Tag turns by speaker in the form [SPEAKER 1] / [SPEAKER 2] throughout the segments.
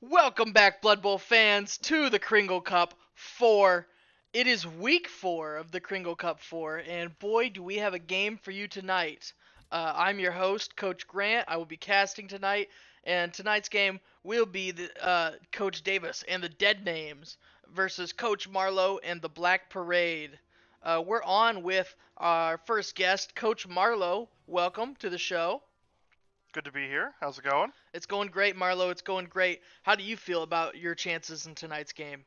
[SPEAKER 1] Welcome back, Blood Bowl fans, to the Kringle Cup 4. It is week 4 of the Kringle Cup 4, and boy, do we have a game for you tonight. I'm your host, Coach Grant. I will be casting tonight, and tonight's game will be Coach Davis and the Dead Names versus Coach Marlowe and the Black Parade. We're on with our first guest, Coach Marlowe. Welcome to the show.
[SPEAKER 2] Good to be here. How's it going?
[SPEAKER 1] It's going great, Marlo. It's going great. How do you feel about your chances in tonight's game?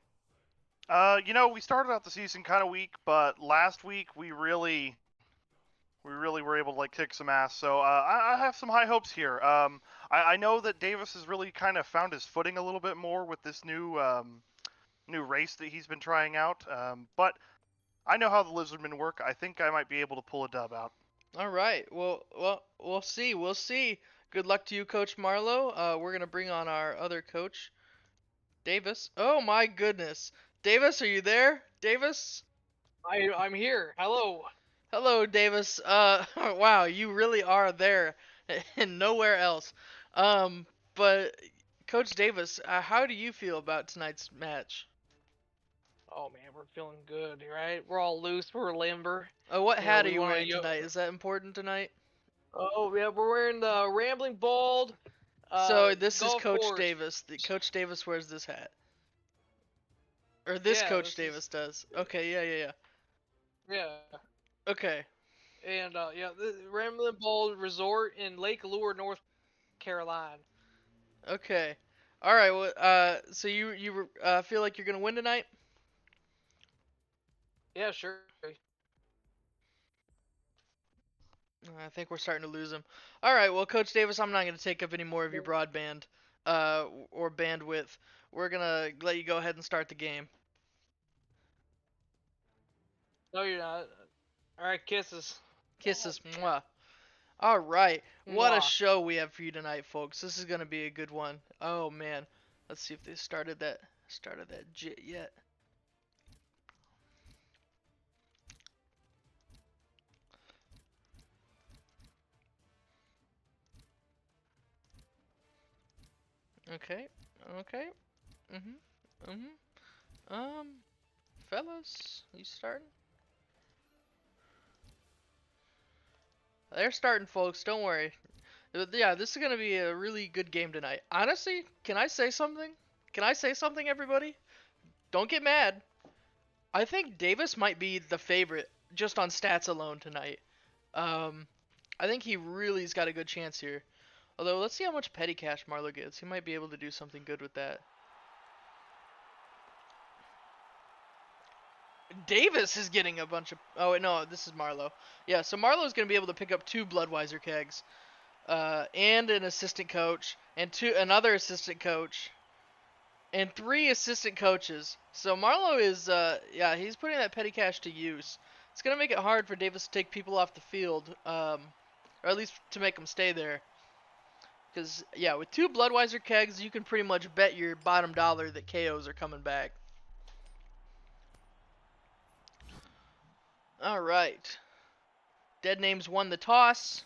[SPEAKER 2] We started out the season kind of weak, but last week we really were able to kick some ass. So I have some high hopes here. I know that Davis has really kind of found his footing a little bit more with this new race that he's been trying out. But I know how the Lizardmen work. I think I might be able to pull a dub out.
[SPEAKER 1] All right. Well, we'll see. We'll see. Good luck to you, Coach Marlowe. We're gonna bring on our other coach, Davis. Oh my goodness, Davis, are you there? Davis.
[SPEAKER 3] I'm here. Hello.
[SPEAKER 1] Hello, Davis. Wow, you really are there, and nowhere else. But Coach Davis, how do you feel about tonight's match?
[SPEAKER 3] Oh man, we're feeling good, right? We're all loose. We're limber.
[SPEAKER 1] What hat are
[SPEAKER 3] We
[SPEAKER 1] you
[SPEAKER 3] want
[SPEAKER 1] wearing
[SPEAKER 3] to.
[SPEAKER 1] tonight? Is that important tonight?
[SPEAKER 3] Oh yeah, we're wearing the Rambling Bald.
[SPEAKER 1] So this is
[SPEAKER 3] Golf
[SPEAKER 1] Coach
[SPEAKER 3] course.
[SPEAKER 1] Davis. Coach Davis wears this hat, or this
[SPEAKER 3] Yeah,
[SPEAKER 1] Coach
[SPEAKER 3] this is.
[SPEAKER 1] Davis does. Okay, yeah.
[SPEAKER 3] Yeah,
[SPEAKER 1] Okay,
[SPEAKER 3] and the Rambling Bald Resort in Lake Lure, North Carolina.
[SPEAKER 1] okay. All right. Well, so you feel like you're gonna win tonight?
[SPEAKER 3] Yeah, sure.
[SPEAKER 1] I think we're starting to lose him. All right. Well, Coach Davis, I'm not gonna take up any more of your broadband, or bandwidth. We're gonna let you go ahead and start the game.
[SPEAKER 3] No, you're not. All right, kisses.
[SPEAKER 1] Kisses. Mwah. All right. What a
[SPEAKER 3] Mwah.
[SPEAKER 1] show we have for you tonight, folks. This is gonna be a good one. Oh man. Let's see if they started that jit yet. Okay. Okay. Mhm. Mhm. Um, fellas, you starting? They're starting, folks. Don't worry. Yeah, this is gonna be a really good game tonight. Honestly, can I say something? Can I say something, everybody? Don't get mad. I think Davis might be the favorite just on stats alone tonight. Um, I think he really's got a good chance here. Although, let's see how much petty cash Marlowe gets. He might be able to do something good with that. Davis is getting a bunch of. Oh wait, no, this is Marlowe. Yeah, so Marlowe's gonna be able to pick up 2 Bloodweiser kegs, and an assistant coach, and another assistant coach, and 3 assistant coaches. So Marlowe is, yeah, he's putting that petty cash to use. It's gonna make it hard for Davis to take people off the field, or at least to make them stay there. Because yeah, with 2 Bloodweiser kegs, you can pretty much bet your bottom dollar that KOs are coming back. All right. Dead Names won the toss.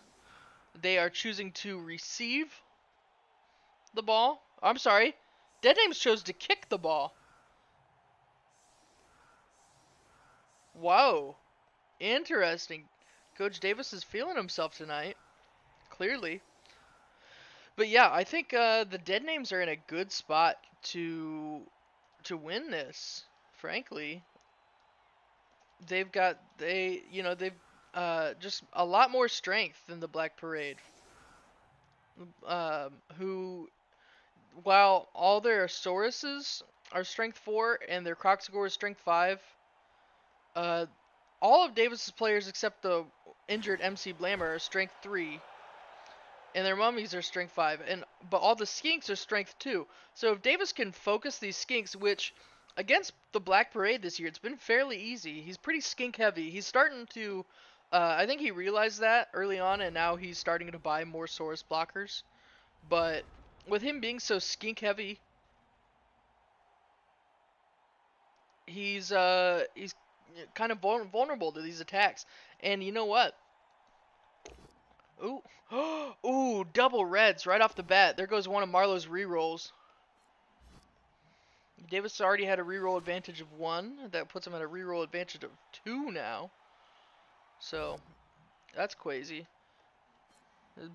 [SPEAKER 1] They are choosing to receive the ball. I'm sorry. Dead Names chose to kick the ball. Whoa. Interesting. Coach Davis is feeling himself tonight. Clearly. But yeah, I think the Dead Names are in a good spot to win this. Frankly, they've just a lot more strength than the Black Parade. Who, while all their Sauruses are strength 4 and their Croxagore is strength 5, uh, all of Davis's players except the injured MC Blammer are strength 3, and their mummies are strength 5, and but all the skinks are strength 2. So if Davis can focus these skinks, which against the Black Parade this year, it's been fairly easy. He's pretty skink heavy. He's starting to. I think he realized that early on, and now he's starting to buy more Saurus blockers. But with him being so skink heavy, he's kind of vulnerable to these attacks. And you know what? Ooh, ooh, double reds right off the bat. There goes one of Marlowe's rerolls. Davis already had a reroll advantage of 1. That puts him at a reroll advantage of 2 now. So, that's crazy.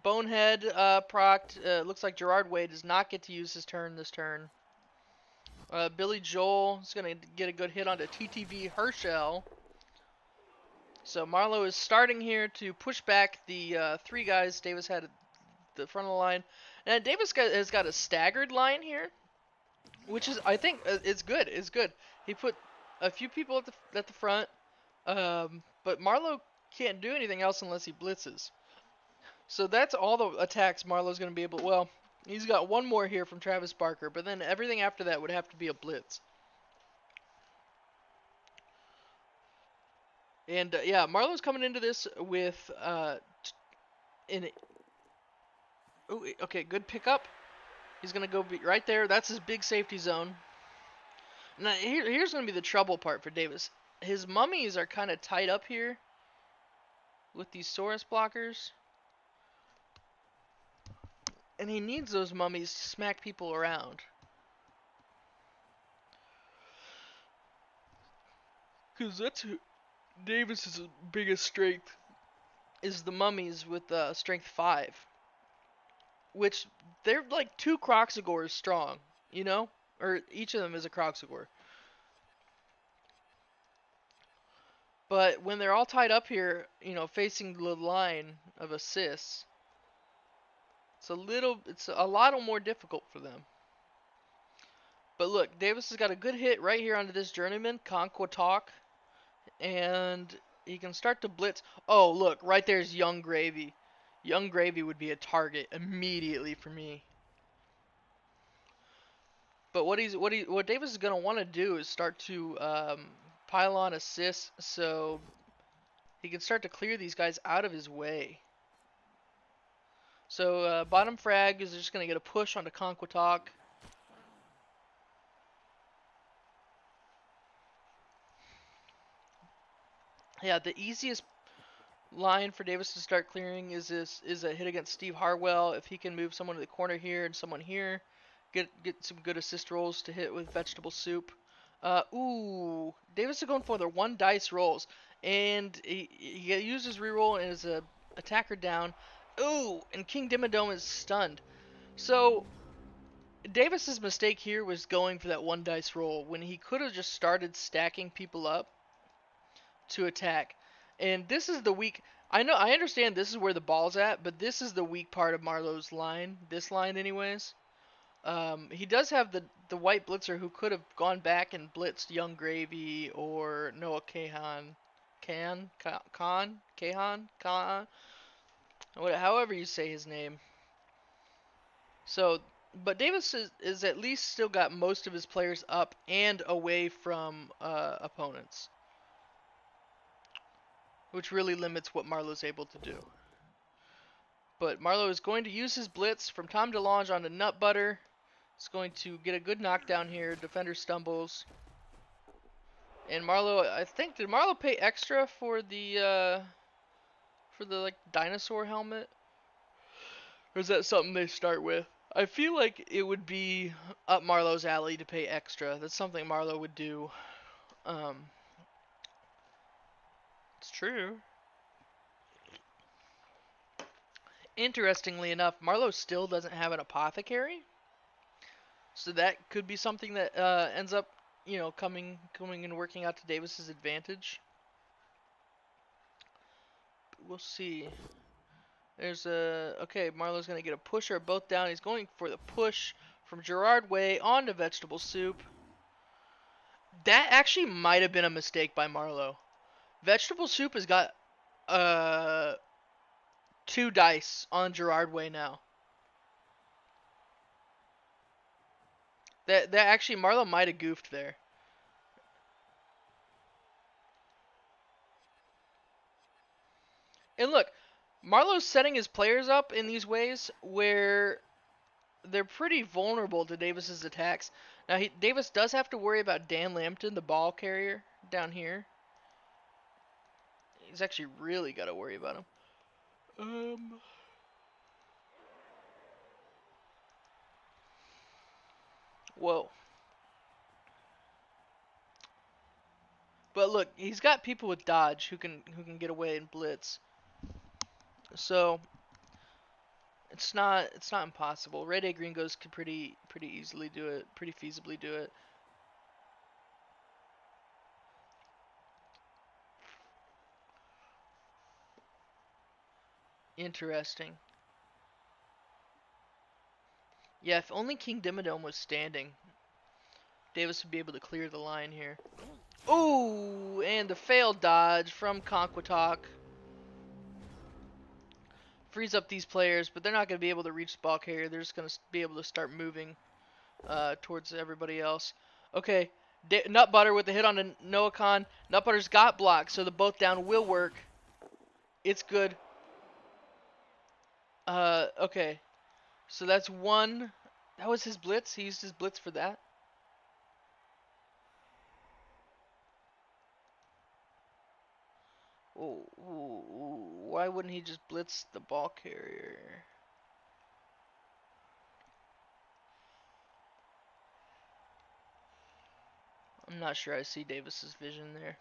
[SPEAKER 1] Bonehead procced. Looks like Gerard Way does not get to use his turn this turn. Billy Joel is going to get a good hit onto TTV Herschel. So Marlowe is starting here to push back the 3 guys Davis had at the front of the line. And Davis has got a staggered line here, which is, I think, is good. Is good. He put a few people at the front, but Marlowe can't do anything else unless he blitzes. So that's all the attacks Marlowe's going to be able. Well, he's got one more here from Travis Barker, but then everything after that would have to be a blitz. And yeah, Marlowe's coming into this with okay, good pickup. He's gonna go right there. That's his big safety zone. Now here's gonna be the trouble part for Davis. His mummies are kind of tied up here with these Saurus blockers, and he needs those mummies to smack people around. Cause that's Davis's biggest strength is the mummies with strength 5, which they're like 2 Croxagors strong, you know, or each of them is a Croxagor. But when they're all tied up here, you know, facing the line of assists, it's a lot more difficult for them. But look, Davis has got a good hit right here onto this journeyman, Conquatalk, and he can start to blitz. Oh, look, right there's Young Gravy. Young Gravy would be a target immediately for me. But what Davis is gonna want to do is start to pile on assists so he can start to clear these guys out of his way. So bottom frag is just gonna get a push onto Conquatalk. Yeah, the easiest line for Davis to start clearing is a hit against Steve Harwell. If he can move someone to the corner here and someone here, get some good assist rolls to hit with vegetable soup. Ooh, Davis is going for the 1 dice rolls, and he uses reroll and is a attacker down. Ooh, and King Dimmadome is stunned. So Davis's mistake here was going for that 1 dice roll when he could have just started stacking people up to attack. And this is the weak. I understand this is where the ball's at, but this is the weak part of Marlowe's line. This line, anyways. He does have the white blitzer who could have gone back and blitzed Young Gravy or Noah Kahan, however you say his name. So, but Davis is at least still got most of his players up and away from opponents, which really limits what Marlowe's able to do. But Marlowe is going to use his blitz from Tom DeLonge onto Nut Butter. It's going to get a good knockdown here. Defender stumbles. And Marlowe, I think, did Marlowe pay extra for the like dinosaur helmet? Or is that something they start with? I feel like it would be up Marlowe's alley to pay extra. That's something Marlowe would do. It's true. Interestingly enough, Marlowe still doesn't have an apothecary. So that could be something that ends up, you know, coming and working out to Davis's advantage. We'll see. There's okay, Marlowe's gonna get a pusher both down. He's going for the push from Gerard Way onto Vegetable Soup. That actually might have been a mistake by Marlowe. Vegetable Soup has got 2 dice on Gerard Way now. That actually Marlowe might have goofed there. And look, Marlowe's setting his players up in these ways where they're pretty vulnerable to Davis's attacks. Now, Davis does have to worry about Dan Lambton, the ball carrier, down here. He's actually really got to worry about him. Whoa. But look, he's got people with dodge who can get away and blitz. So it's not impossible. Red A Gringos could pretty easily do it, pretty feasibly do it. Interesting. Yeah, if only King Dimmadome was standing, Davis would be able to clear the line here. Ooh, and the failed dodge from Conquatalk. Frees up these players, but they're not going to be able to reach the ball carrier. They're just going to be able to start moving towards everybody else. Okay, Nut Butter with the hit on the Noah Khan. Nut Butter's got blocked, so the both down will work. It's good. Okay, so that's one. That was his blitz. He used his blitz for that. Why wouldn't he just blitz the ball carrier? I'm not sure I see Davis's vision there.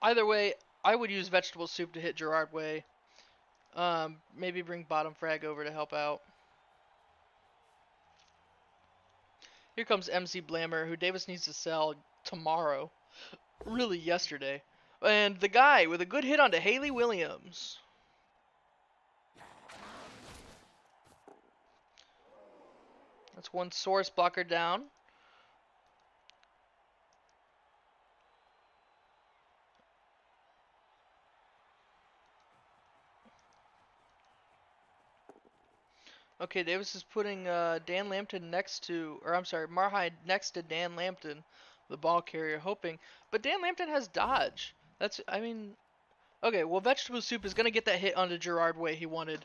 [SPEAKER 1] Either way, I would use vegetable soup to hit Gerard Way. Maybe bring bottom frag over to help out. Here comes MC Blammer, who Davis needs to sell tomorrow. Really, yesterday. And the guy with a good hit onto Haley Williams. That's one source blocker down. Okay, Davis is putting Dan Lambton next to, or I'm sorry, Marhide next to Dan Lambton, the ball carrier, hoping. But Dan Lambton has dodge. I mean, okay, well, Vegetable Soup is going to get that hit onto Gerard Way he wanted.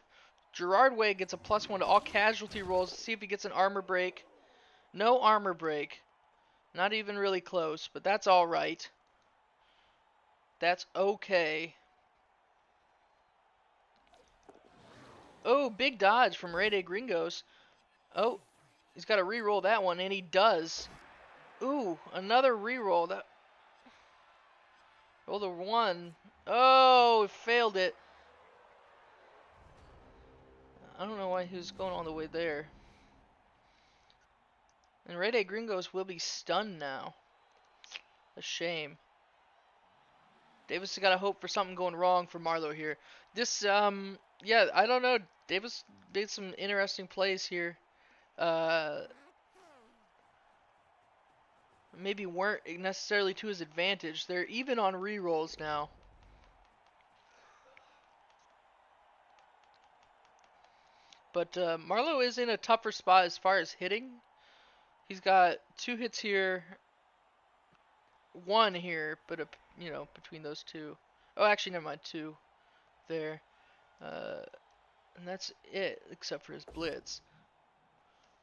[SPEAKER 1] Gerard Way gets a +1 to all casualty rolls. Let's see if he gets an armor break. No armor break. Not even really close, but that's alright. That's okay. Oh, big dodge from Ray de Gringos. Oh, he's got to re-roll that one, and he does. Ooh, another re-roll. That rolled a 1. Oh, failed it. I don't know why he was going all the way there. And Ray de Gringos will be stunned now. A shame. Davis has got to hope for something going wrong for Marlowe here. This, yeah, I don't know. Davis made some interesting plays here. Maybe weren't necessarily to his advantage. They're even on re-rolls now. But Marlowe is in a tougher spot as far as hitting. He's got 2 hits here, 1 here, but between those 2. Oh, actually, never mind, 2 there. And that's it, except for his blitz.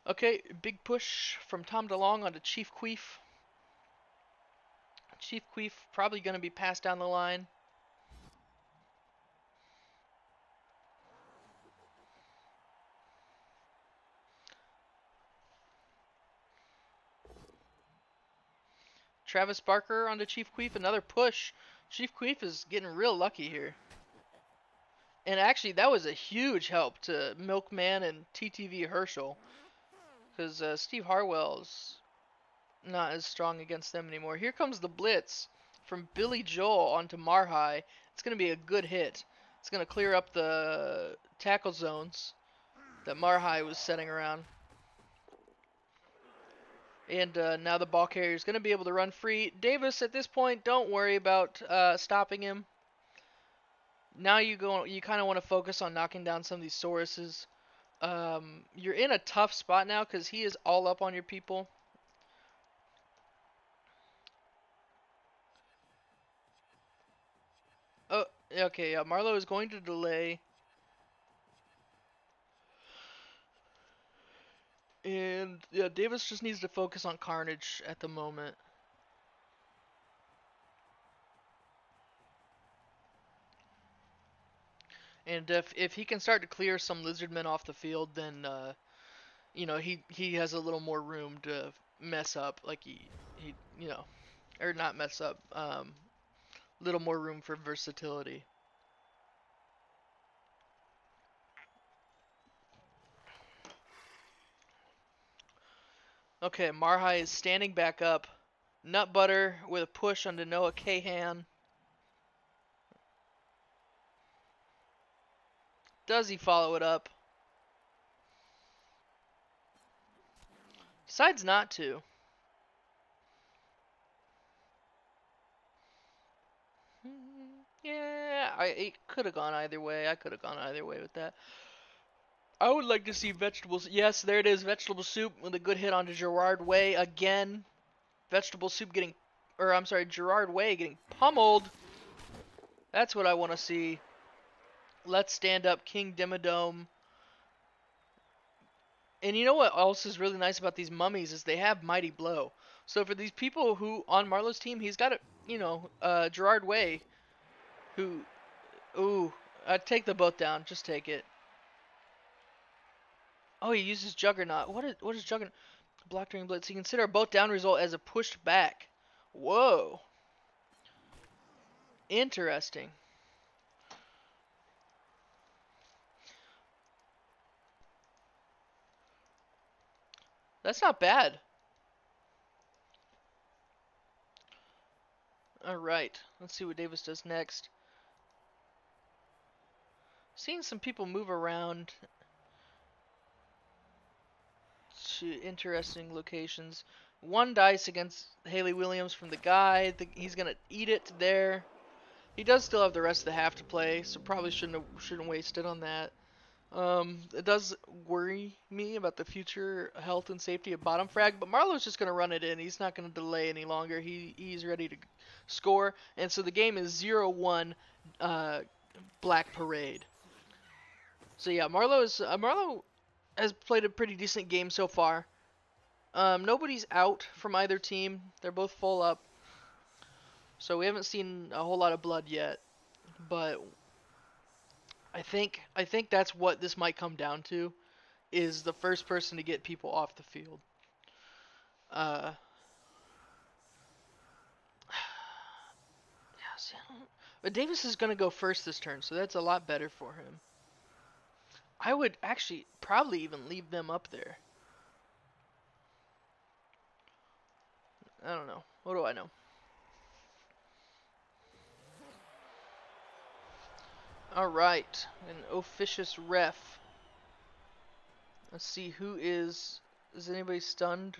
[SPEAKER 1] Okay, big push from Tom DeLong onto Chief Queef. Chief Queef probably going to be passed down the line. Travis Barker onto Chief Queef, another push. Chief Queef is getting real lucky here. And actually, that was a huge help to Milkman and TTV Herschel. Because Steve Harwell's not as strong against them anymore. Here comes the blitz from Billy Joel onto Marhai. It's going to be a good hit. It's going to clear up the tackle zones that Marhai was setting around. And now the ball carrier is going to be able to run free. Davis, at this point, don't worry about stopping him. Now you kind of want to focus on knocking down some of these Sauruses. You're in a tough spot now because he is all up on your people. Oh, okay, yeah, Marlowe is going to delay. And, yeah, Davis just needs to focus on Carnage at the moment. And if he can start to clear some Lizardmen off the field, then, he has a little more room to mess up, like he you know, or not mess up. Little more room for versatility. Okay, Marhai is standing back up. Nut Butter with a push onto Noah Kahan. Does he follow it up? Decides not to. Yeah, it could have gone either way. I could have gone either way with that. I would like to see vegetables. Yes, there it is. Vegetable soup with a good hit onto Gerard Way again. Vegetable soup getting, or I'm sorry, Gerard Way getting pummeled. That's what I want to see. Let's stand up King Dimmadome. And you know what else is really nice about these mummies is they have Mighty Blow. So for these people who on Marlowe's team, he's got Gerard Way, who, ooh, take the boat down. Just take it. Oh, he uses Juggernaut. What is Juggernaut? Block during blitz. You consider a boat down result as a pushed back. Whoa. Interesting. That's not bad. Alright. Let's see what Davis does next. Seeing some people move around to interesting locations. One dice against Haley Williams from the guy. He's gonna eat it there. He does still have the rest of the half to play, so probably shouldn't waste it on that. It does worry me about the future health and safety of bottom frag, but Marlowe's just gonna run it in. He's not gonna delay any longer. He's ready to score, and so the game is 0-1 Black Parade. So yeah, Marlowe has played a pretty decent game so far. Nobody's out from either team. They're both full up. So we haven't seen a whole lot of blood yet. But I think that's what this might come down to is the first person to get people off the field. Uh yeah, see, but Davis is gonna go first this turn, so that's a lot better for him. I would actually probably even leave them up there. I don't know. What do I know? Alright. An officious ref. Let's see who is. Is anybody stunned?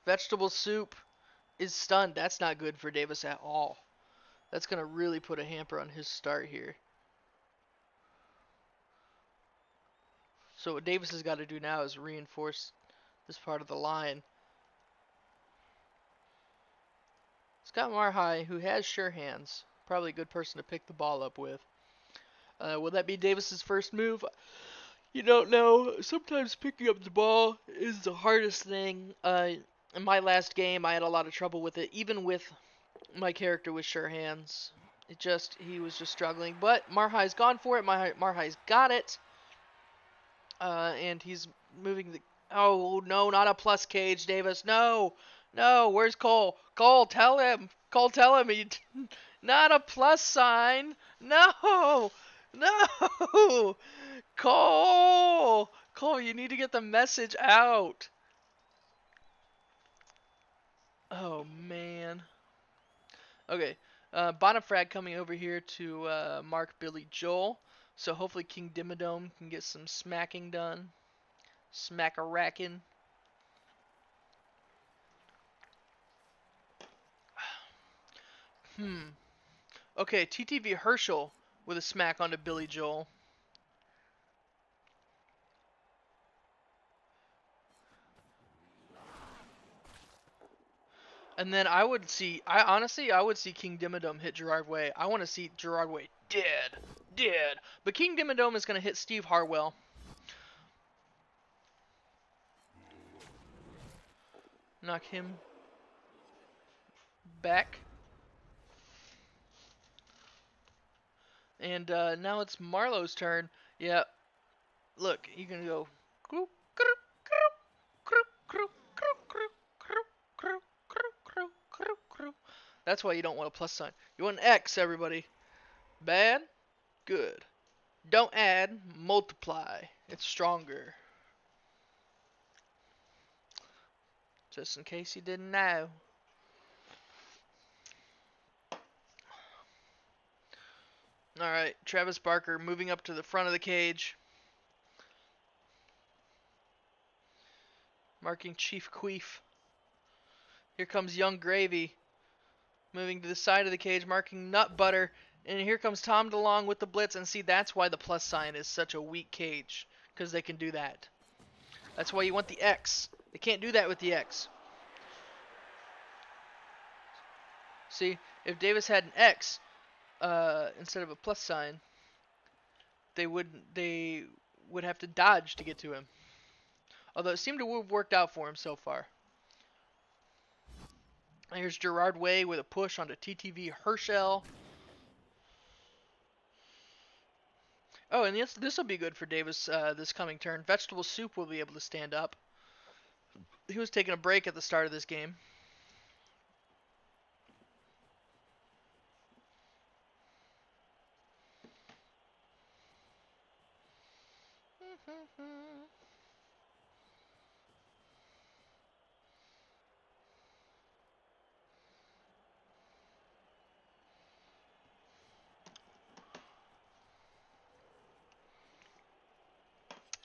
[SPEAKER 1] Vegetable soup is stunned. That's not good for Davis at all. That's going to really put a hamper on his start here. So what Davis has got to do now is reinforce this part of the line. Scott Marhai, who has sure hands, probably a good person to pick the ball up with. Will that be Davis's first move? You don't know. Sometimes picking up the ball is the hardest thing. In my last game, I had a lot of trouble with it, even with my character with sure hands. He was just struggling. But Marhai's gone for it. Marhai's got it. And he's moving the. Oh no, not a plus cage, Davis. No, no. Where's Cole? Cole, tell him. Cole, tell him. Not a plus sign. No, no. Cole, Cole, you need to get the message out. Oh man. Okay. Bottom frag coming over here to mark Billy Joel. So hopefully King Dimmadome can get some smacking done. Smack-a-rackin'. Okay, TTV Herschel with a smack onto Billy Joel. And then I would see King Dimmadome hit Gerard Way. I want to see Gerard Way dead. But King Dimmadome is going to hit Steve Harwell. Knock him back. And now it's Marlowe's turn. Yeah, look, you can go. That's why you don't want a plus sign. You want an X, everybody. Bad? Good. Don't add, multiply. It's stronger. Just in case you didn't know. Alright, Travis Barker moving up to the front of the cage. Marking Chief Queef. Here comes Young Gravy. Moving to the side of the cage, marking Nut Butter. And here comes Tom DeLonge with the blitz. And see, that's why the plus sign is such a weak cage. Because they can do that. That's why you want the X. They can't do that with the X. See, if Davis had an X instead of a plus sign, they would have to dodge to get to him. Although it seemed to have worked out for him so far. Here's Gerard Way with a push onto TTV Herschel. Oh, and this will be good for Davis this coming turn. Vegetable Soup will be able to stand up. He was taking a break at the start of this game.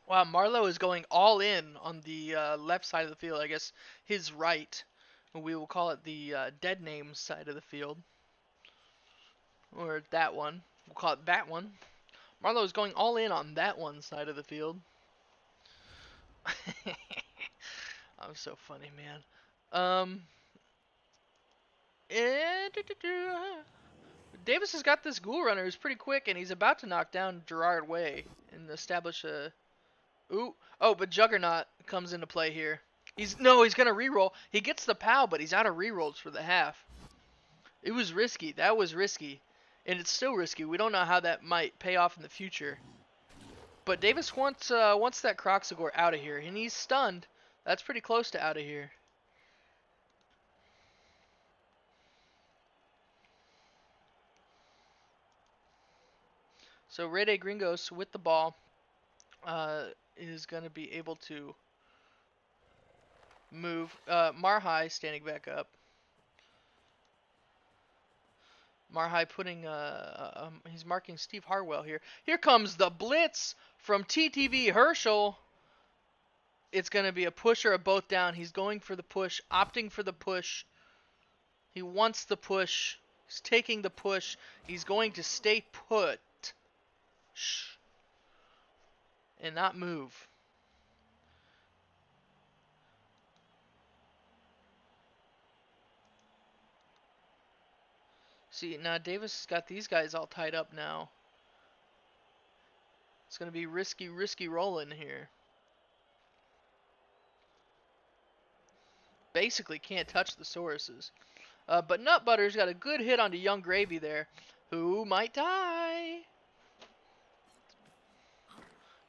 [SPEAKER 1] Wow, Marlowe is going all in on the left side of the field. I guess his right. We will call it the dead names side of the field. Or that one. We'll call it that one. Marlowe is going all in on that one side of the field. I'm so funny, man. Davis has got this ghoul runner who's pretty quick, and he's about to knock down Gerard Way and establish a... Ooh. Oh, but Juggernaut comes into play here. He's gonna reroll. He gets the POW, but he's out of rerolls for the half. It was risky. That was risky. And it's still risky. We don't know how that might pay off in the future. But Davis wants that Croxagore out of here, and he's stunned. That's pretty close to out of here. So Rede Gringos with the ball is going to be able to move. Marhai standing back up. Marhai putting, he's marking Steve Harwell here. Here comes the blitz from TTV Herschel. It's going to be a push or a both down. He's going for the push, opting for the push. He wants the push. He's taking the push. He's going to stay put. Shh. And not move. See, now Davis has got these guys all tied up now. It's going to be risky rolling here. Basically can't touch the Sauruses. But Nut Butter's got a good hit onto Young Gravy there, who might die.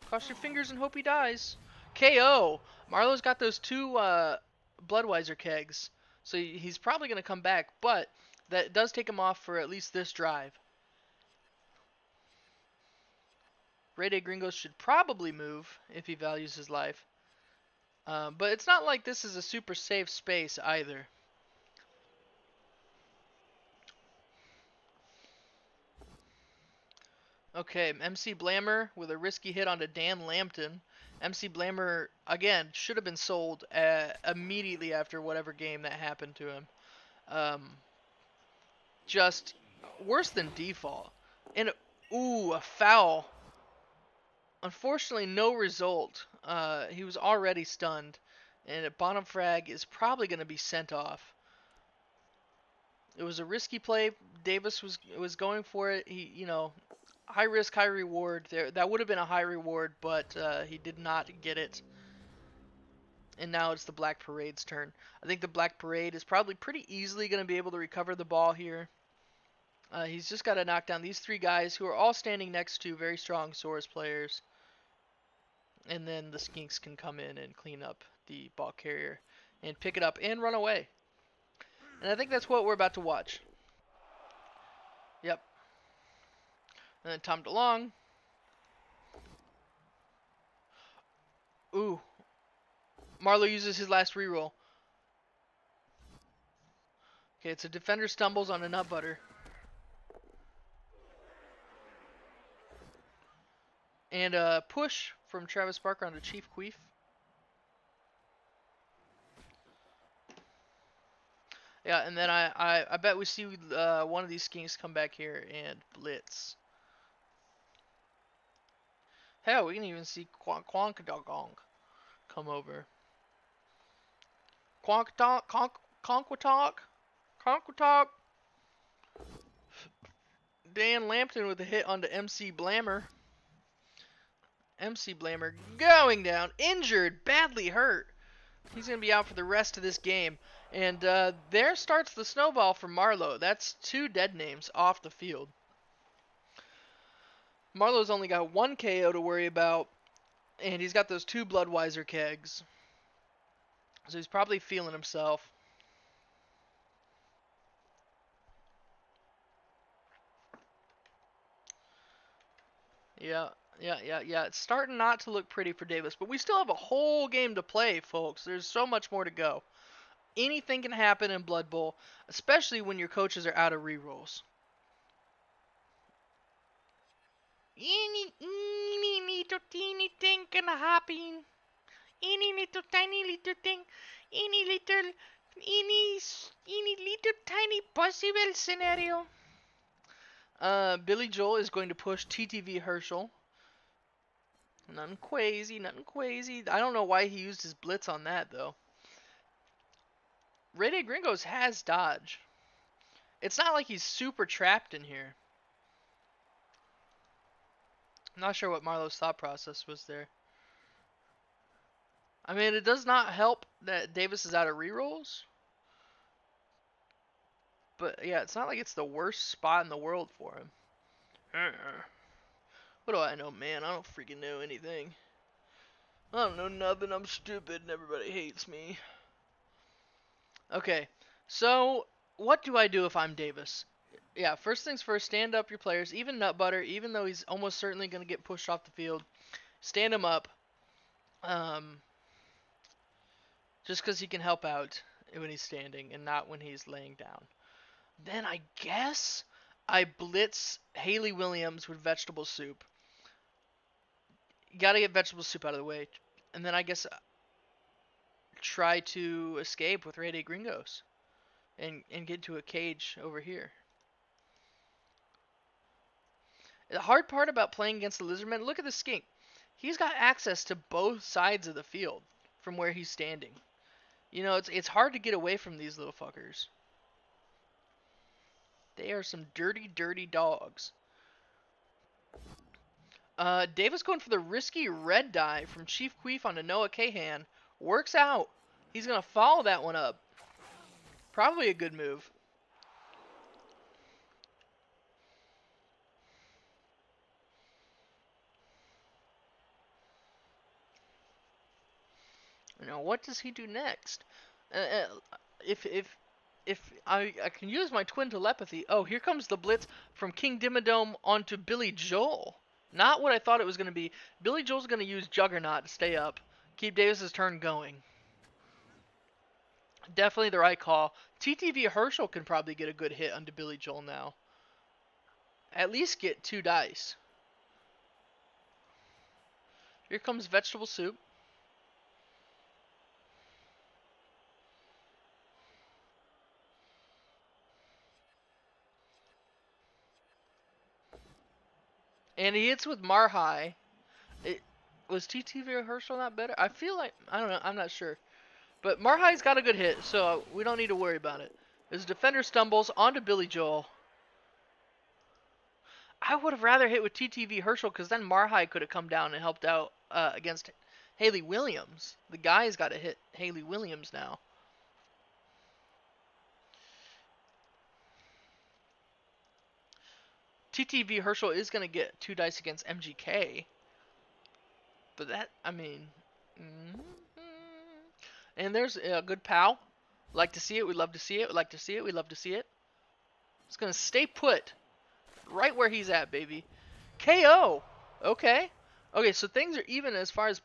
[SPEAKER 1] Cross your fingers and hope he dies. KO. Marlowe's got those two Bloodweiser kegs, so he's probably going to come back, but that does take him off for at least this drive. Rede Gringos should probably move if he values his life. But it's not like this is a super safe space either. Okay, MC Blammer with a risky hit onto Dan Lambton. MC Blammer, again, should have been sold immediately after whatever game that happened to him. Just worse than default. And, ooh, a foul. Unfortunately, no result. He was already stunned. And a bottom frag is probably going to be sent off. It was a risky play. Davis was going for it. He, high risk, high reward. That would have been a high reward, but he did not get it. And now it's the Black Parade's turn. I think the Black Parade is probably pretty easily going to be able to recover the ball here. He's just got to knock down these three guys who are all standing next to very strong Saurus players. And then the Skinks can come in and clean up the ball carrier and pick it up and run away. And I think that's what we're about to watch. Yep. And then Tom DeLong. Ooh. Marlowe uses his last reroll. Okay, it's a defender stumbles on a nut butter. And a push from Travis Barker onto Chief Queef. Yeah, and then I bet we see one of these skinks come back here and blitz. Hell, we can even see Quankadogong come over. Quankatalk. Dan Lampton with a hit onto MC Blammer. MC Blammer going down, injured, badly hurt. He's going to be out for the rest of this game. And there starts the snowball for Marlowe. That's 2 dead names off the field. Marlowe's only got 1 KO to worry about, and he's got those 2 Bloodweiser kegs. So he's probably feeling himself. Yeah. It's starting not to look pretty for Davis, but we still have a whole game to play, folks. There's so much more to go. Anything can happen in Blood Bowl, especially when your coaches are out of rerolls. Any little teeny thing can happen. Any little tiny little thing. Any little tiny possible scenario. Billy Joel is going to push TTV Herschel. Nothing crazy. I don't know why he used his blitz on that, though. Ray Day Gringos has dodge. It's not like he's super trapped in here. I'm not sure what Marlowe's thought process was there. I mean, it does not help that Davis is out of rerolls. But yeah, it's not like it's the worst spot in the world for him. What do I know, man? I don't freaking know anything. I don't know nothing. I'm stupid and everybody hates me. Okay, so what do I do if I'm Davis? Yeah, first things first, stand up your players. Even Nutbutter, even though he's almost certainly going to get pushed off the field, stand him up. Just because he can help out when he's standing and not when he's laying down. Then I guess I blitz Haley Williams with vegetable soup. Gotta get vegetable soup out of the way. And then I guess try to escape with Ray Day Gringos. And get to a cage over here. The hard part about playing against the Lizardmen, look at the skink. He's got access to both sides of the field from where he's standing. You know, it's hard to get away from these little fuckers. They are some dirty, dirty dogs. Davis going for the risky red die from Chief Queef onto Noah Kahan. Works out. He's going to follow that one up. Probably a good move. Now, what does he do next? If I can use my twin telepathy. Oh, here comes the blitz from King Dimmadome onto Billy Joel. Not what I thought it was going to be. Billy Joel's going to use Juggernaut to stay up. Keep Davis's turn going. Definitely the right call. TTV Herschel can probably get a good hit onto Billy Joel now. At least get 2 dice. Here comes Vegetable Soup. And he hits with Marhai. Was TTV Herschel not better? I feel like, I don't know, I'm not sure. But Marhai's got a good hit, so we don't need to worry about it. His defender stumbles onto Billy Joel. I would have rather hit with TTV Herschel because then Marhai could have come down and helped out against Haley Williams. The guy's got to hit Haley Williams now. TTV Herschel is going to get 2 dice against MGK. But that, I mean... And there's a good pal. Like to see it. We love to see it. We like to see it. We love to see it. It's gonna stay put, right where he's at, baby. KO. Okay. Okay, so things are even as far as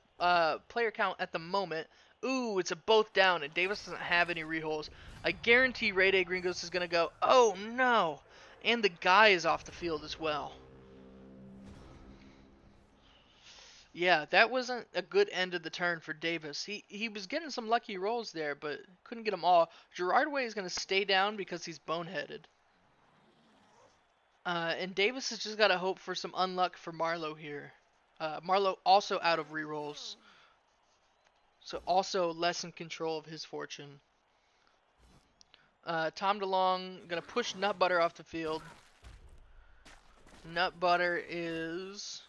[SPEAKER 1] player count at the moment. Ooh, it's a both down, and Davis doesn't have any rerolls. I guarantee Ray Day Gringos is gonna go. Oh no, and the guy is off the field as well. Yeah, that wasn't a good end of the turn for Davis. He was getting some lucky rolls there, but couldn't get them all. Gerard Way is gonna stay down because he's boneheaded. And Davis has just got to hope for some unluck for Marlowe here. Marlowe also out of rerolls, so also less in control of his fortune. Tom DeLong gonna push Nut Butter off the field. Nut Butter is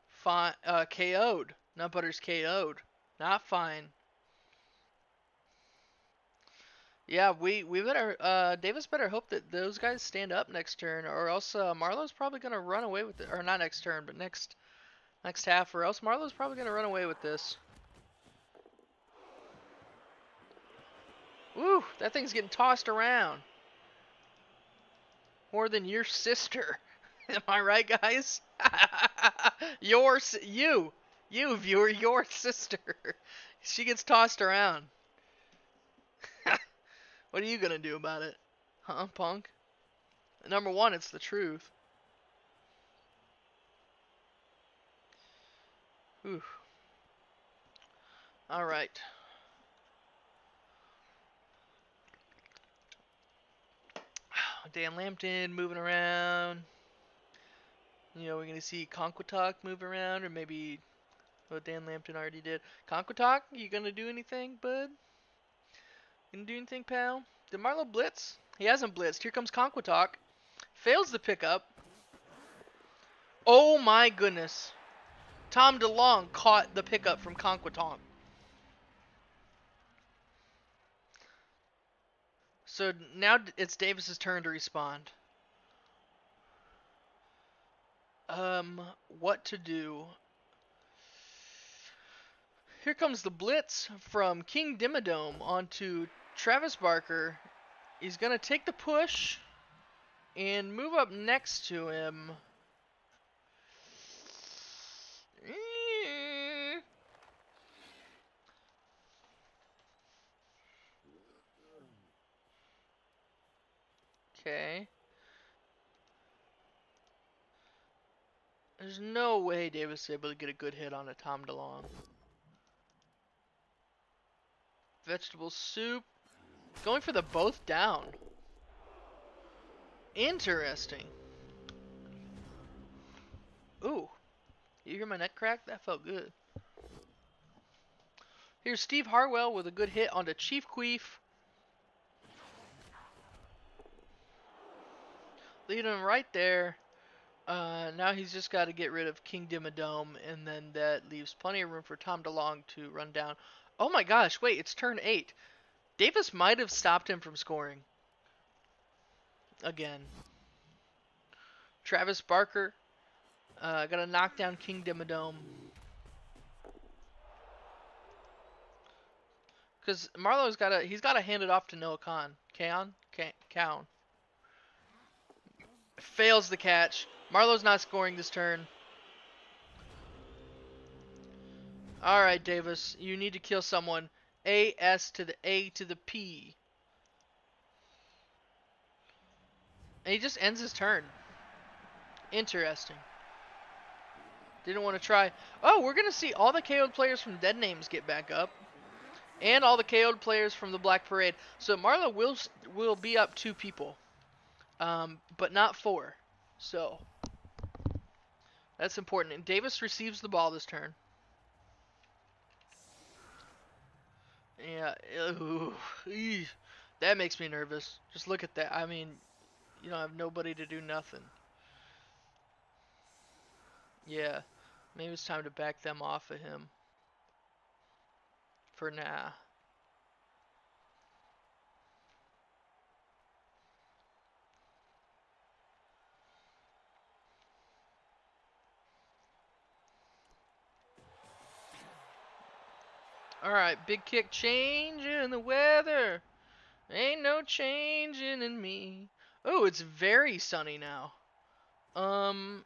[SPEAKER 1] fine. KO'd. Nut Butter's KO'd. Not fine. Yeah, we better. Davis better hope that those guys stand up next turn, or else Marlowe's probably gonna run away with it. Or not next turn, but next half, or else Marlowe's probably gonna run away with this. Woo, that thing's getting tossed around. More than your sister. Am I right, guys? You viewer, your sister. She gets tossed around. What are you gonna do about it? Huh, punk? Number one, it's the truth. Whew. Alright. Dan Lambton moving around. You know, we're gonna see Conquatalk move around, or maybe what Dan Lambton already did. Conquatalk, you gonna do anything, bud? Gonna do anything, pal? Did Marlowe blitz? He hasn't blitzed. Here comes Conquatalk. Fails the pickup. Oh my goodness. Tom DeLong caught the pickup from Conquatalk. So now it's Davis's turn to respond. What to do? Here comes the blitz from King Dimmadome onto Travis Barker. He's gonna take the push and move up next to him. Okay. There's no way Davis is able to get a good hit on a Tom DeLong. Vegetable soup. Going for the both down. Interesting. Ooh. You hear my neck crack? That felt good. Here's Steve Harwell with a good hit onto Chief Queef. Leading him right there. Now he's just got to get rid of King Dimmadome, and then that leaves plenty of room for Tom DeLong to run down. Oh my gosh, wait, it's turn 8. Davis might have stopped him from scoring. Again. Travis Barker got to knock down King Dimmadome. Because Marlowe's he's got to hand it off to Noah Khan. Kaon. Fails the catch. Marlowe's not scoring this turn. Alright, Davis. You need to kill someone. A-S to the A to the P. And he just ends his turn. Interesting. Didn't want to try. Oh, we're going to see all the KO'd players from Dead Names get back up. And all the KO'd players from the Black Parade. So Marlowe will be up 2 people. But not 4. So that's important. And Davis receives the ball this turn. Yeah. Ooh, that makes me nervous. Just look at that. I mean, you don't have nobody to do nothing. Yeah. Maybe it's time to back them off of him. For now. Alright, big kick change in the weather. Ain't no changing in me. Oh, it's very sunny now. Um,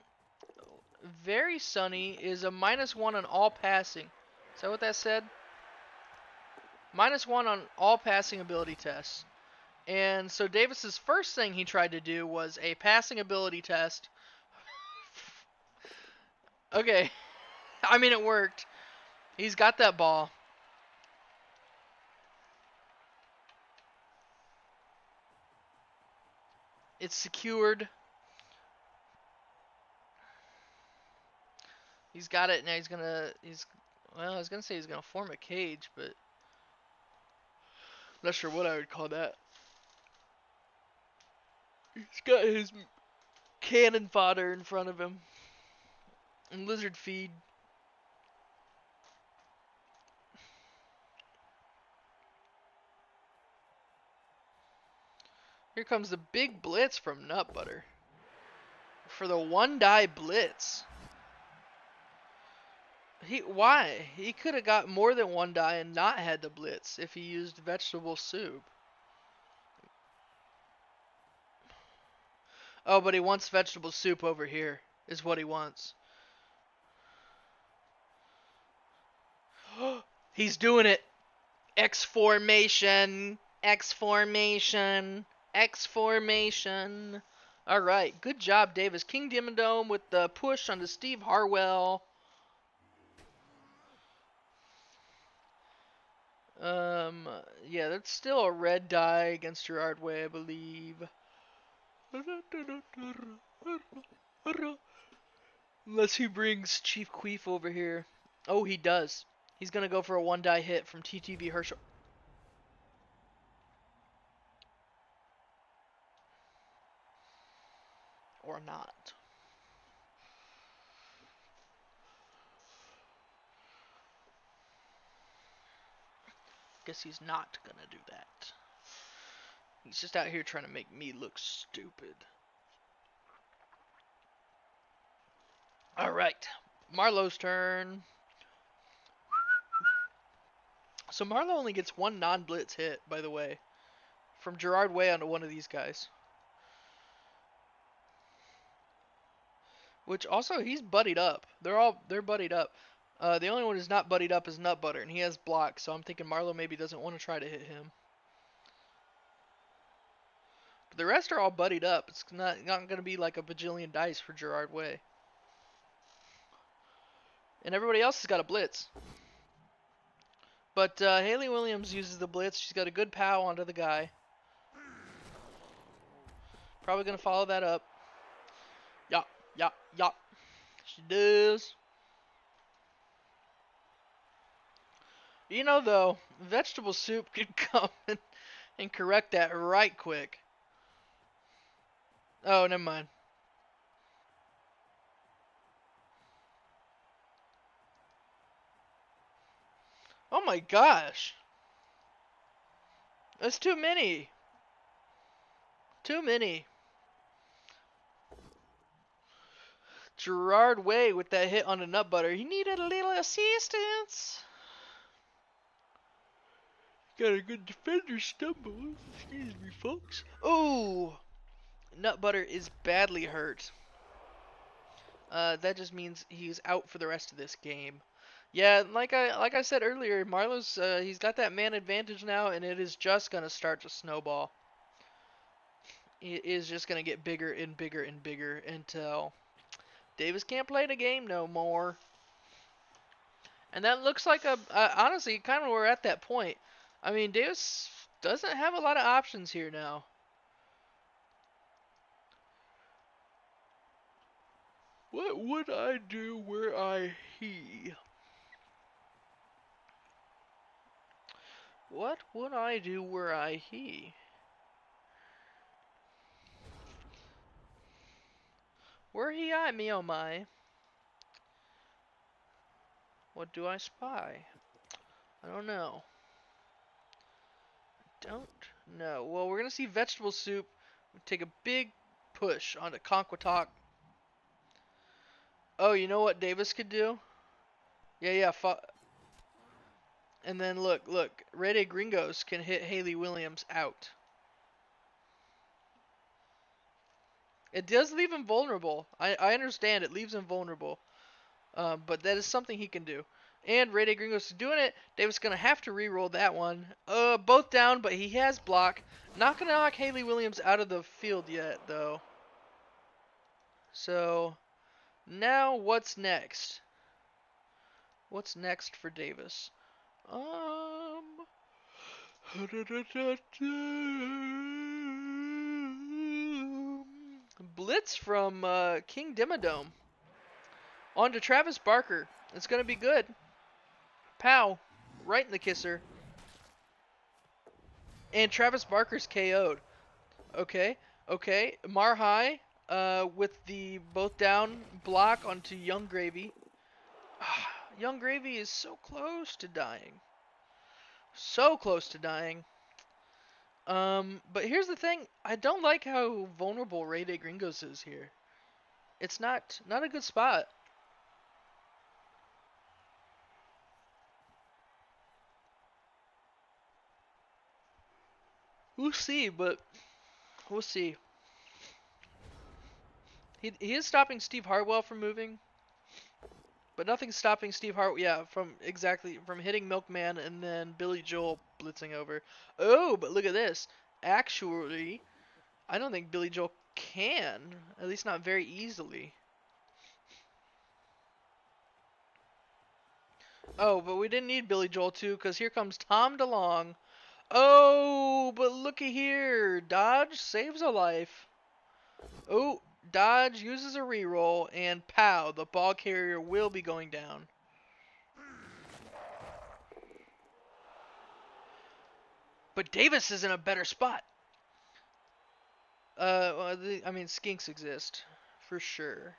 [SPEAKER 1] very sunny is a -1 on all passing. Is that what that said? -1 on all passing ability tests. And so Davis's first thing he tried to do was a passing ability test. Okay, I mean it worked. He's got that ball. It's secured. He's got it now. Well, I was gonna say he's gonna form a cage, but I'm not sure what I would call that. He's got his cannon fodder in front of him and lizard feed. Here comes the big blitz from Nut Butter for the 1-die blitz. Why? He could have got more than 1 die and not had the blitz if he used vegetable soup. Oh, but he wants vegetable soup over here, is what he wants. He's doing it. X formation. X formation. X formation. All right, good job, Davis. King Dimmadome with the push onto Steve Harwell. Yeah, that's still a red die against Gerard Way, I believe. Unless he brings Chief Queef over here. Oh, he does. He's gonna go for a 1-die hit from TTV Herschel. Or not. Guess he's not gonna do that. He's just out here trying to make me look stupid. Alright. Marlowe's turn. So Marlowe only gets 1 non-blitz hit, by the way. From Gerard Way onto one of these guys. Which also, he's buddied up. They're buddied up. The only one who's not buddied up is Nut Butter, and he has block, so I'm thinking Marlowe maybe doesn't want to try to hit him. But the rest are all buddied up. It's not going to be like a bajillion dice for Gerard Way. And everybody else has got a blitz. But Haley Williams uses the blitz. She's got a good pow onto the guy. Probably going to follow that up. Yup, yup, yup. She does. You know, though, vegetable soup could come and correct that right quick. Oh, never mind. Oh my gosh. That's too many. Too many. Gerard Way with that hit on the Nut Butter. He needed a little assistance. Got a good defender stumble. Excuse me, folks. Oh, Nut Butter is badly hurt. That just means he's out for the rest of this game. Yeah, like I said earlier, Marlowe's he's got that man advantage now, and it is just gonna start to snowball. It is just gonna get bigger and bigger and bigger until Davis can't play the game no more. And that looks like honestly, kind of we're at that point. I mean, Davis doesn't have a lot of options here now. What would I do were I he? What would I do were I he? Were he I, me oh my? What do I spy? I don't know. Don't know. Well, we're gonna see vegetable soup take a big push onto Conquatalk. Oh, you know what Davis could do? Yeah, yeah. And then look, Red Gringos can hit Haley Williams out. It does leave him vulnerable. I understand it leaves him vulnerable. But that is something he can do. And Ray Gringos is doing it. Davis gonna have to re-roll that one. Both down, but he has block. Not gonna knock Haley Williams out of the field yet, though. So now what's next? What's next for Davis? Blitz from King Dimmadome. On to Travis Barker. It's gonna be good. Pow. Right in the kisser. And Travis Barker's KO'd. Okay. Okay. Marhai with the both down block onto Young Gravy. Young Gravy is so close to dying. So close to dying. But here's the thing. I don't like how vulnerable Ray de Gringos is here. It's not a good spot. We'll see, but we'll see. He is stopping Steve Hartwell from moving, but nothing's stopping Steve Hartwell. Yeah, from hitting Milkman and then Billy Joel blitzing over. Oh, but look at this. Actually, I don't think Billy Joel can, at least not very easily. Oh, but we didn't need Billy Joel too, because here comes Tom DeLong. Oh, but looky here. Dodge saves a life. Oh, Dodge uses a reroll, and pow, the ball carrier will be going down. But Davis is in a better spot. I mean, skinks exist, for sure.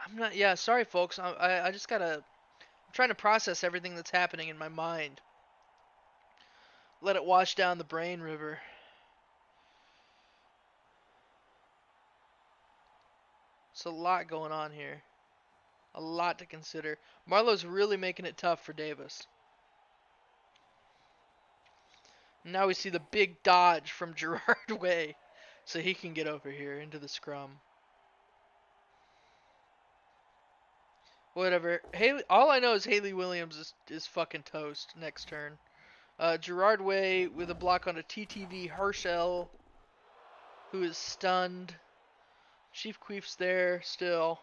[SPEAKER 1] I'm not, yeah, sorry folks, I just I'm trying to process everything that's happening in my mind. Let it wash down the brain river. It's a lot going on here. A lot to consider. Marlowe's really making it tough for Davis. Now we see the big dodge from Gerard Way, so he can get over here into the scrum. Whatever. Haley. All I know is Haley Williams is fucking toast next turn. Gerard Way with a block on a TTV Herschel, who is stunned. Chief Queef's there still.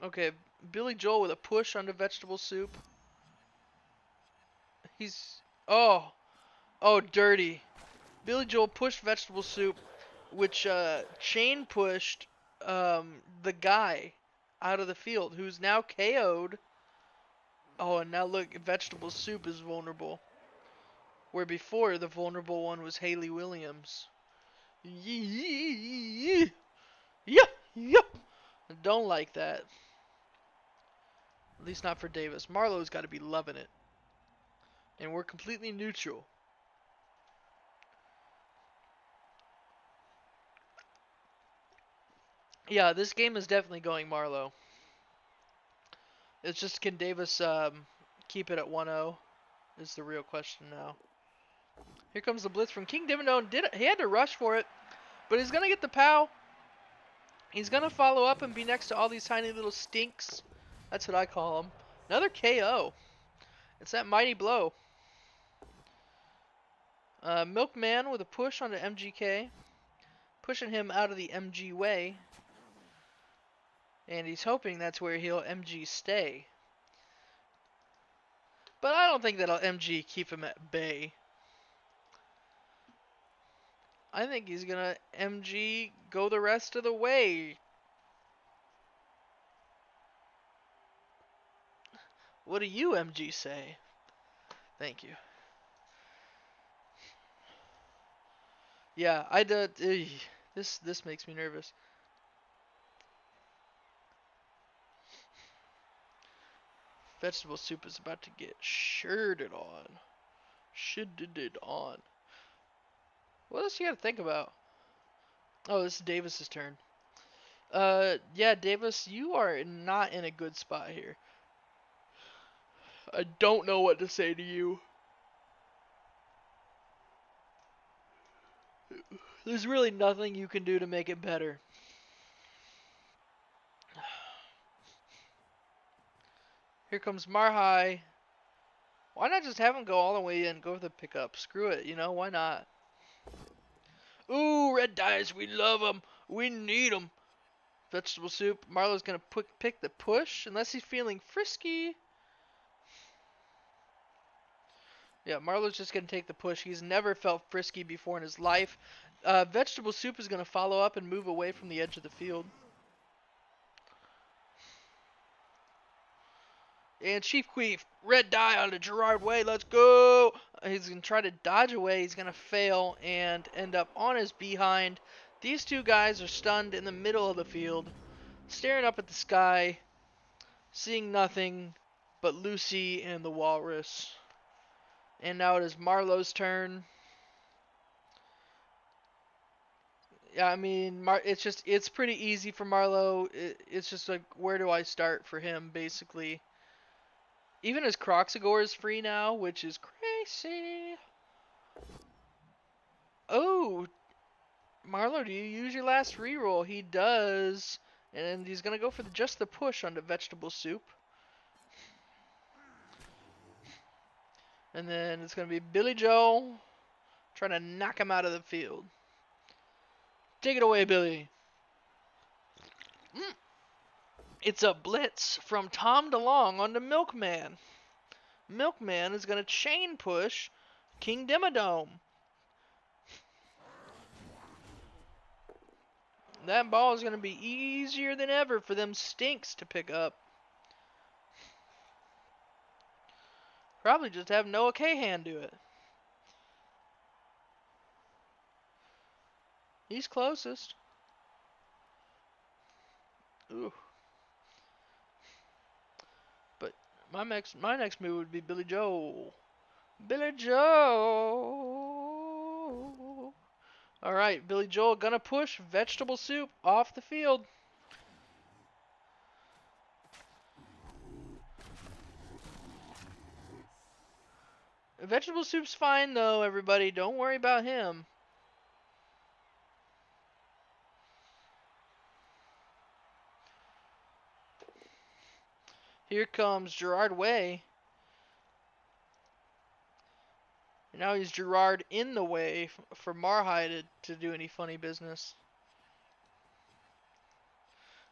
[SPEAKER 1] Okay, Billy Joel with a push onto vegetable soup. He's oh dirty. Billy Joel pushed vegetable soup, which chain pushed the guy out of the field, who's now KO'd. Oh, and now look, vegetable soup is vulnerable. Where before the vulnerable one was Haley Williams. Yeah, yeah. Don't like that. At least not for Davis. Marlowe's got to be loving it. And we're completely neutral. Yeah, this game is definitely going Marlowe. It's just, can Davis keep it at 1-0 is the real question now. Here comes the blitz from King Dimmadome. He had to rush for it, but he's going to get the POW. He's going to follow up and be next to all these tiny little stinks. That's what I call them. Another KO. It's that mighty blow. Milkman with a push onto MGK. Pushing him out of the MG way. And he's hoping that's where he'll MG stay. But I don't think that'll MG keep him at bay. I think he's gonna MG go the rest of the way. What do you MG say? Thank you. Yeah, I did. This makes me nervous. Vegetable Soup is about to get shirted on. Shitted it on. What else you gotta think about? Oh, this is Davis's turn. Yeah, Davis, you are not in a good spot here. I don't know what to say to you. There's really nothing you can do to make it better. Here comes Marhai. Why not just have him go all the way in, go for the pickup? Screw it, you know, why not? Ooh, red dice, we love them. We need them. Vegetable Soup. Marlo's gonna pick the push, unless he's feeling frisky. Yeah, Marlo's just gonna take the push. He's never felt frisky before in his life. Vegetable Soup is gonna follow up and move away from the edge of the field. And Chief Queef, red die on the Gerard Way, let's go! He's going to try to dodge away, he's going to fail and end up on his behind. These two guys are stunned in the middle of the field, staring up at the sky, seeing nothing but Lucy and the Walrus. And now it is Marlo's turn. Yeah, I mean, it's pretty easy for Marlo. It's just like, where do I start for him, basically. Even his Croxagore is free now, which is crazy. Oh, Marlo, do you use your last reroll? He does. And he's going to go for just the push onto Vegetable Soup. And then it's going to be Billy Joe trying to knock him out of the field. Take it away, Billy. It's a blitz from Tom DeLong onto Milkman. Milkman is going to chain push King Dimmadome. That ball is going to be easier than ever for them stinks to pick up. Probably just have Noah Kahan do it. He's closest. Ooh. But my next move would be Billy Joe. Billy Joe. All right, Billy Joel gonna push Vegetable Soup off the field. Vegetable Soup's fine though, everybody. Don't worry about him. Here comes Gerard Way. And now he's Gerard in the way for Marhai to do any funny business.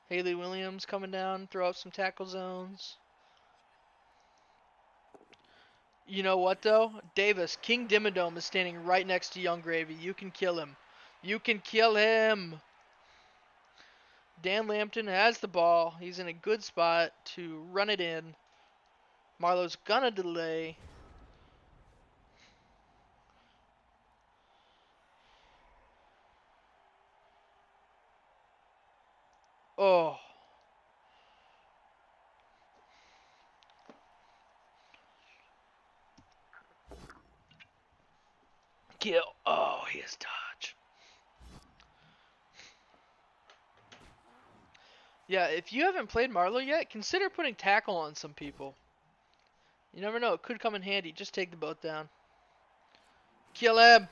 [SPEAKER 1] Haley Williams coming down, throw up some tackle zones. You know what though? Davis, King Dimmadome is standing right next to Young Gravy. You can kill him. You can kill him. Dan Lambton has the ball. He's in a good spot to run it in. Marlo's gonna delay. Oh. Kill. Oh, he has dodge. Yeah, if you haven't played Marlo yet, consider putting tackle on some people. You never know, it could come in handy. Just take the boat down. Kill him!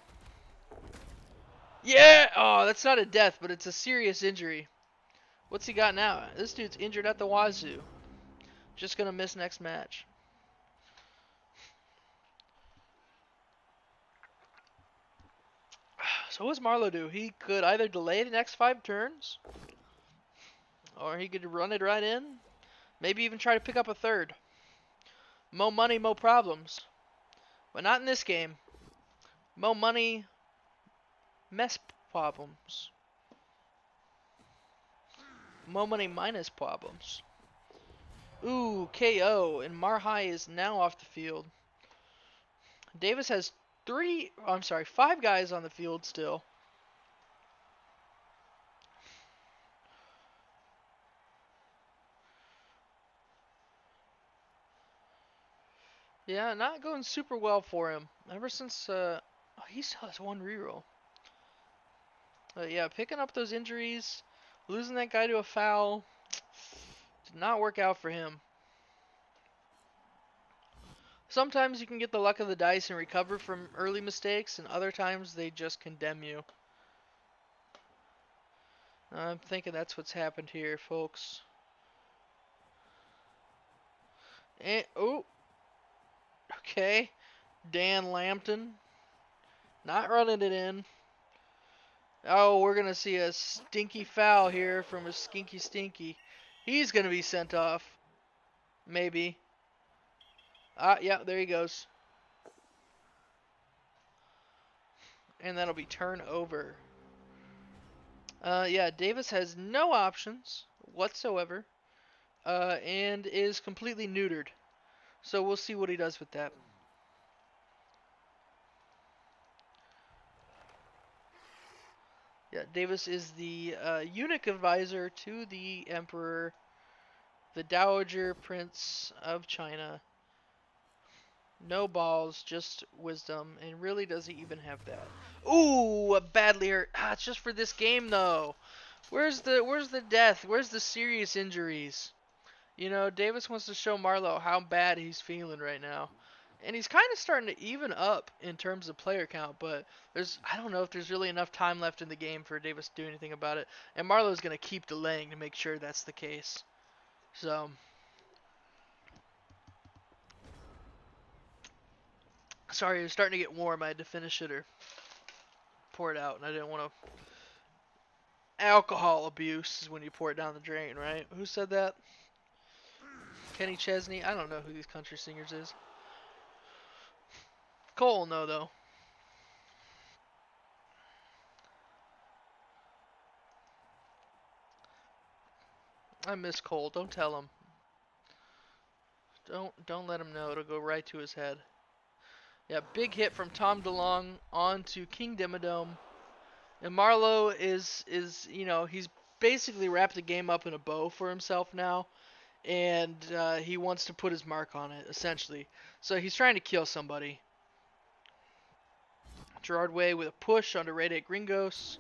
[SPEAKER 1] Yeah! Oh, that's not a death, but it's a serious injury. What's he got now? This dude's injured at the wazoo. Just gonna miss next match. So what does Marlo do? He could either delay the next 5 turns, or he could run it right in. Maybe even try to pick up a third. Mo money, mo problems. But not in this game. Mo money, mess problems. Mo money minus problems. Ooh, KO, and Marhai is now off the field. Davis has 5 guys on the field still. Yeah, not going super well for him. Ever since oh, he still has one reroll. Yeah, picking up those injuries, losing that guy to a foul, did not work out for him. Sometimes you can get the luck of the dice and recover from early mistakes, and other times they just condemn you. I'm thinking that's what's happened here, folks. And oh, okay. Dan Lambton not running it in. Oh, we're gonna see a stinky foul here from a Skinky Stinky. He's gonna be sent off. Maybe. Yeah, there he goes. And that'll be turnover. Yeah, Davis has no options whatsoever. And is completely neutered. So we'll see what he does with that. Yeah, Davis is the eunuch advisor to the Emperor, the Dowager Prince of China. No balls, just wisdom. And really, does he even have that? Ooh, badly hurt. It's just for this game though. Where's the death? Where's the serious injuries? You know, Davis wants to show Marlowe how bad he's feeling right now. And he's kind of starting to even up in terms of player count, but I don't know if there's really enough time left in the game for Davis to do anything about it. And Marlowe's going to keep delaying to make sure that's the case. So, sorry, it was starting to get warm. I had to finish it or pour it out, and I didn't want to. Alcohol abuse is when you pour it down the drain, right? Who said that? Kenny Chesney? I don't know who these country singers is. Cole will know, though. I miss Cole. Don't tell him. Don't let him know. It'll go right to his head. Yeah, big hit from Tom DeLonge onto King Dimmadome. And Marlowe is he's basically wrapped the game up in a bow for himself now, and he wants to put his mark on it essentially. So he's trying to kill somebody. Gerard Way with a push onto Rede Gringos,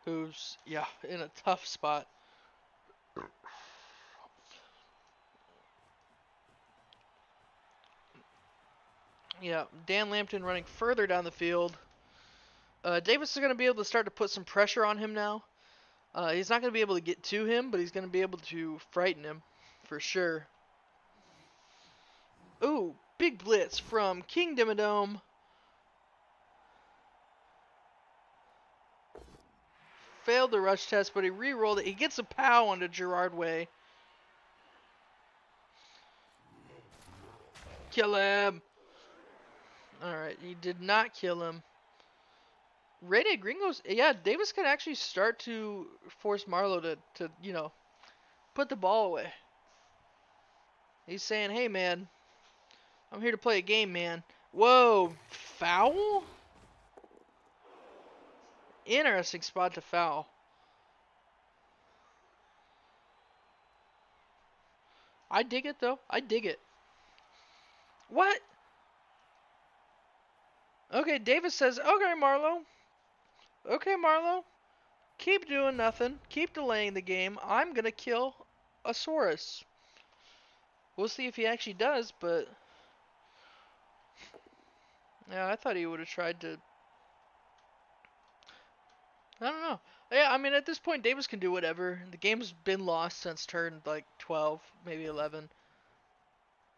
[SPEAKER 1] who's in a tough spot. Yeah, Dan Lambton running further down the field. Davis is going to be able to start to put some pressure on him now. He's not going to be able to get to him, but he's going to be able to frighten him for sure. Ooh, big blitz from King Dimmadome. Failed the rush test, but he re-rolled it. He gets a pow onto Gerard Way. Kill him. Alright, he did not kill him. Rede Gringos, yeah, Davis can actually start to force Marlowe to put the ball away. He's saying, hey, man, I'm here to play a game, man. Whoa, foul? Interesting spot to foul. I dig it, though. I dig it. What? Okay, Davis says, okay, Marlowe. Okay, Marlowe. Keep doing nothing. Keep delaying the game. I'm going to kill a Saurus. We'll see if he actually does, but... Yeah, I thought he would have tried to... I don't know. Yeah, I mean, at this point, Davis can do whatever. The game's been lost since turn, 12, maybe 11.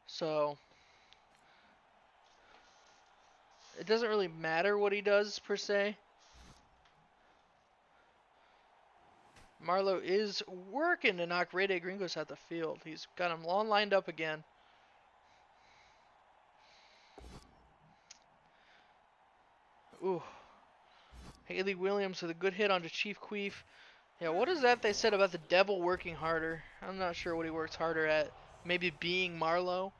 [SPEAKER 1] So... It doesn't really matter what he does, per se. Marlowe is working to knock Rede Gringos out the field. He's got him all lined up again. Ooh. Haley Williams with a good hit onto Chief Queef. Yeah, what is that they said about the devil working harder? I'm not sure what he works harder at. Maybe being Marlowe?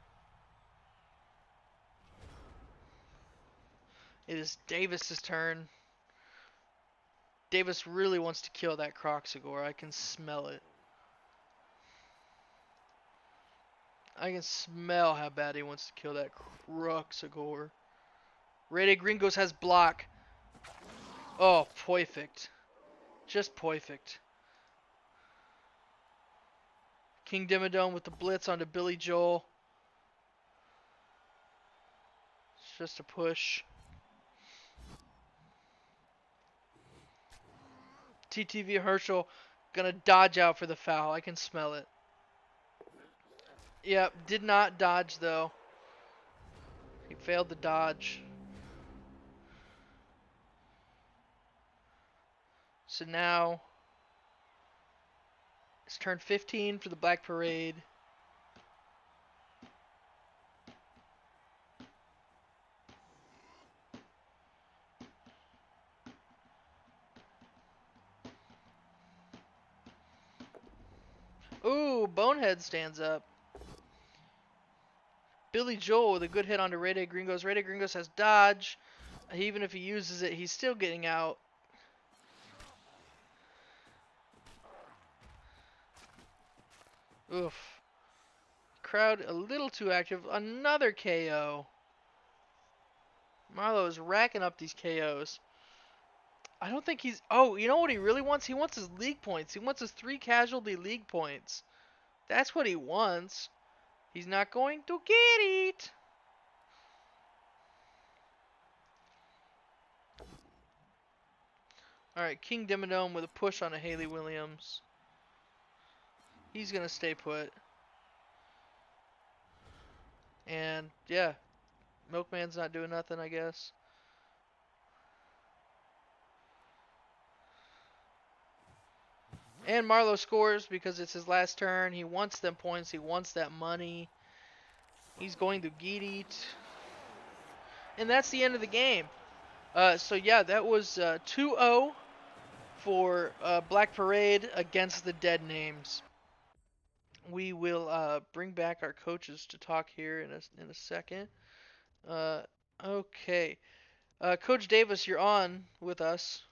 [SPEAKER 1] It is Davis's turn. Davis really wants to kill that Croxagore. I can smell it. I can smell how bad he wants to kill that Cruxagore. Rede Gringos has block. Oh, perfect. Just perfect. King Dimmadome with the blitz onto Billy Joel. It's just a push. TTV Herschel gonna dodge out for the foul. I can smell it. Yep, did not dodge though. He failed to dodge. So now it's turn 15 for the Black Parade. Ooh, Bonehead stands up. Billy Joel with a good hit onto Rede Gringos. Rede Gringos has dodge. Even if he uses it, he's still getting out. Oof. Crowd a little too active. Another KO. Marlo is racking up these KOs. I don't think he's... Oh, you know what he really wants? He wants his league points. He wants his 3 casualty league points. That's what he wants. He's not going to get it. Alright, King Dimmadome with a push on a Haley Williams. He's going to stay put. And, yeah. Milkman's not doing nothing, I guess. And Marlo scores because it's his last turn. He wants them points. He wants that money. He's going to get it. And that's the end of the game. So yeah, that was 2-0 for Black Parade against the Dead Names. We will bring back our coaches to talk here in a second. Uh, okay. Coach Davis, you're on with us.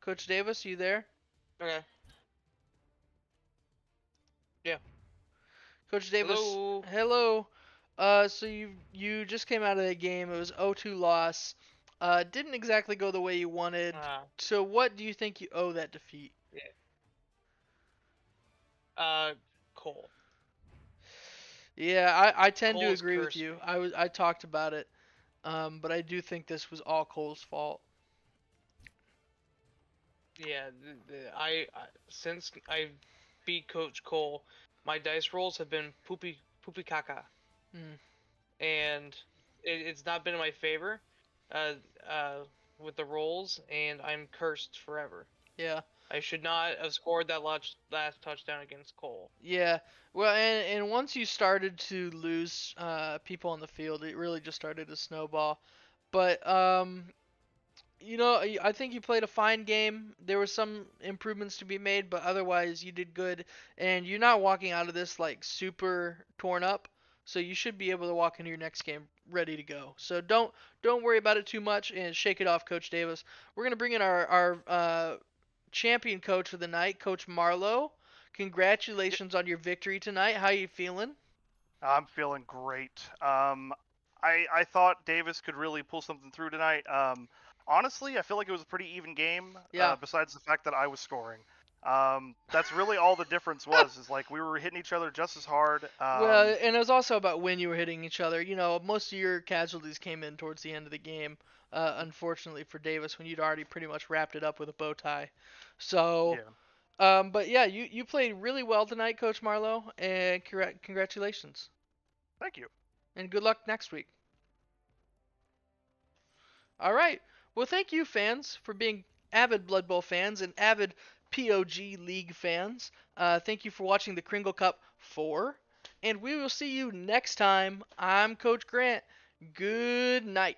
[SPEAKER 1] Coach Davis, you there?
[SPEAKER 3] Okay. Yeah.
[SPEAKER 1] Coach Davis,
[SPEAKER 3] Hello.
[SPEAKER 1] hello. So you just came out of that game. It was 0-2 loss. Didn't exactly go the way you wanted. So what do you think you owe that defeat?
[SPEAKER 3] Yeah. Cole.
[SPEAKER 1] Yeah, I tend to
[SPEAKER 3] Cole's
[SPEAKER 1] agree with
[SPEAKER 3] cursed
[SPEAKER 1] you.
[SPEAKER 3] me.
[SPEAKER 1] I talked about it. But I do think this was all Cole's fault.
[SPEAKER 3] Yeah. Since I beat Coach Cole, my dice rolls have been poopy caca,
[SPEAKER 1] Mm,
[SPEAKER 3] and it's not been in my favor. Uh, uh, with the rolls, and I'm cursed forever.
[SPEAKER 1] yeah.
[SPEAKER 3] I should not have scored that last touchdown against Cole.
[SPEAKER 1] Yeah. Well, and once you started to lose people on the field, it really just started to snowball. But you know, I think you played a fine game. There were some improvements to be made, but otherwise you did good. And you're not walking out of this like super torn up, so you should be able to walk into your next game ready to go. So don't worry about it too much and shake it off, Coach Davis. We're gonna bring in our champion coach for the night, Coach Marlowe. Congratulations on your victory tonight. How you feeling?
[SPEAKER 2] I'm feeling great. I thought Davis could really pull something through tonight. Honestly, I feel like it was a pretty even game.
[SPEAKER 1] Yeah.
[SPEAKER 2] Besides the fact that I was scoring. That's really all the difference was. Is like we were hitting each other just as hard.
[SPEAKER 1] Well, and it was also about when you were hitting each other. You know, most of your casualties came in towards the end of the game. Unfortunately for Davis, when you'd already pretty much wrapped it up with a bow tie. So,
[SPEAKER 2] Yeah.
[SPEAKER 1] but yeah, you played really well tonight, Coach Marlowe, and congratulations.
[SPEAKER 2] Thank you.
[SPEAKER 1] And good luck next week. All right. Well, thank you, fans, for being avid Blood Bowl fans and avid POG League fans. Thank you for watching the Kringle Cup 4. And we will see you next time. I'm Coach Grant. Good night.